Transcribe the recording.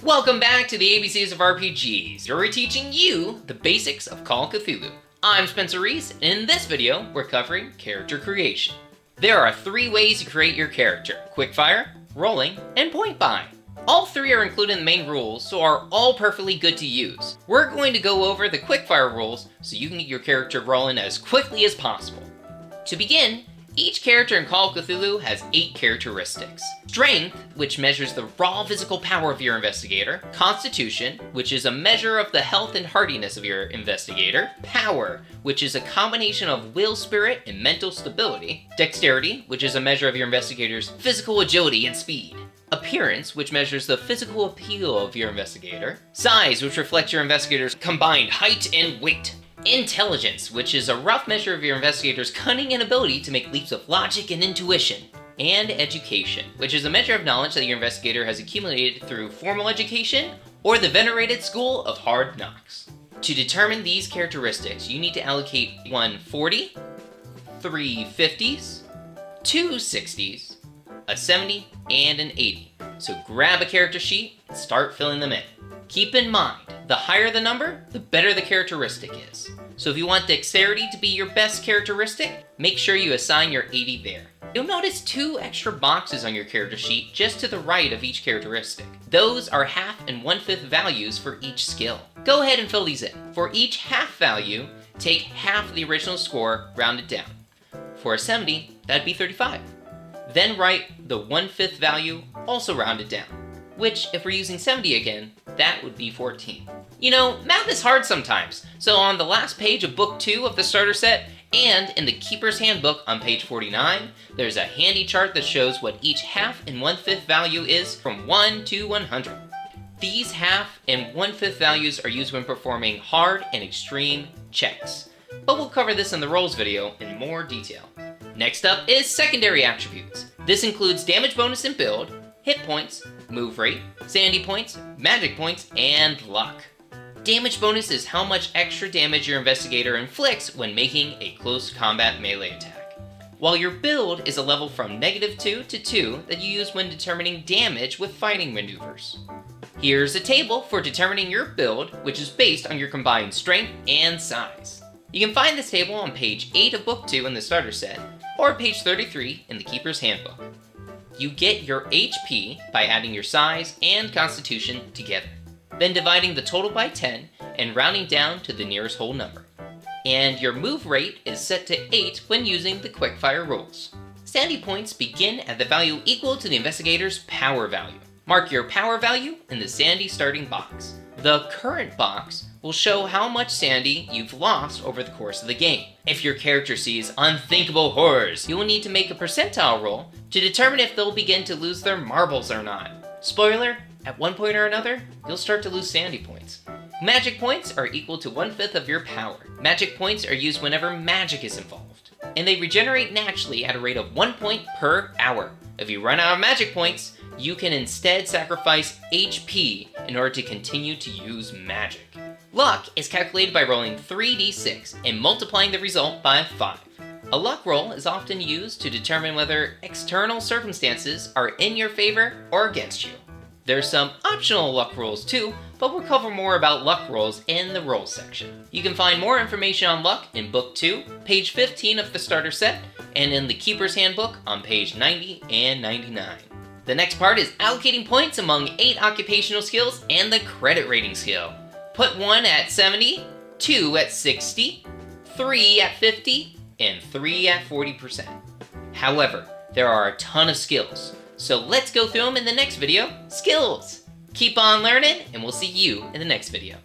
Welcome back to the ABCs of RPGs, where we're teaching you the basics of Call of Cthulhu. I'm Spencer Reese, and in this video, we're covering character creation. There are 3 ways to create your character: quickfire, rolling, and point buy. All 3 are included in the main rules, so are all perfectly good to use. We're going to go over the quickfire rules so you can get your character rolling as quickly as possible. To begin, each character in Call of Cthulhu has 8 characteristics. Strength, which measures the raw physical power of your investigator. Constitution, which is a measure of the health and hardiness of your investigator. Power, which is a combination of will spirit and mental stability. Dexterity, which is a measure of your investigator's physical agility and speed. Appearance, which measures the physical appeal of your investigator. Size, which reflects your investigator's combined height and weight. Intelligence, which is a rough measure of your investigator's cunning and ability to make leaps of logic and intuition. And education, which is a measure of knowledge that your investigator has accumulated through formal education or the venerated school of hard knocks. To determine these characteristics, you need to allocate 1 40, 3 50s, 2 60s, a 70, and an 80. So grab a character sheet and start filling them in. Keep in mind, the higher the number, the better the characteristic is. So if you want dexterity to be your best characteristic, make sure you assign your 80 there. You'll notice 2 extra boxes on your character sheet just to the right of each characteristic. Those are half and 1/5 values for each skill. Go ahead and fill these in. For each half value, take half the original score, round it down. For a 70, that'd be 35. Then write the 1/5 value, also round it down, which, if we're using 70 again, that would be 14. You know, math is hard sometimes, so on the last page of Book 2 of the starter set, and in the Keeper's Handbook on page 49, there's a handy chart that shows what each half and 1/5 value is from 1 to 100. These half and 1/5 values are used when performing hard and extreme checks, but we'll cover this in the rolls video in more detail. Next up is secondary attributes. This includes damage bonus and build, hit points, move rate, sanity points, magic points, and luck. Damage bonus is how much extra damage your investigator inflicts when making a close combat melee attack. While your build is a level from -2 to 2 that you use when determining damage with fighting maneuvers. Here's a table for determining your build, which is based on your combined strength and size. You can find this table on page 8 of Book 2 in the starter set, or page 33 in the Keeper's Handbook. You get your HP by adding your size and constitution together, then dividing the total by 10 and rounding down to the nearest whole number. And your move rate is set to 8 when using the quickfire rules. Sanity points begin at the value equal to the investigator's power value. Mark your power value in the sanity starting box. The current box will show how much sanity you've lost over the course of the game. If your character sees unthinkable horrors, you will need to make a percentile roll to determine if they'll begin to lose their marbles or not. Spoiler, at one point or another, you'll start to lose sanity points. Magic points are equal to 1/5 of your power. Magic points are used whenever magic is involved, and they regenerate naturally at a rate of 1 point per hour. If you run out of magic points, you can instead sacrifice HP in order to continue to use magic. Luck is calculated by rolling 3d6 and multiplying the result by 5. A luck roll is often used to determine whether external circumstances are in your favor or against you. There's some optional luck rolls too, but we'll cover more about luck rolls in the rolls section. You can find more information on luck in Book 2, page 15 of the starter set, and in the Keeper's Handbook on page 90 and 99. The next part is allocating points among 8 occupational skills and the credit rating skill. Put 1 at 70, 2 at 60, 3 at 50, and 3 at 40%. However, there are a ton of skills, so let's go through them in the next video, Skills! Keep on learning, and we'll see you in the next video.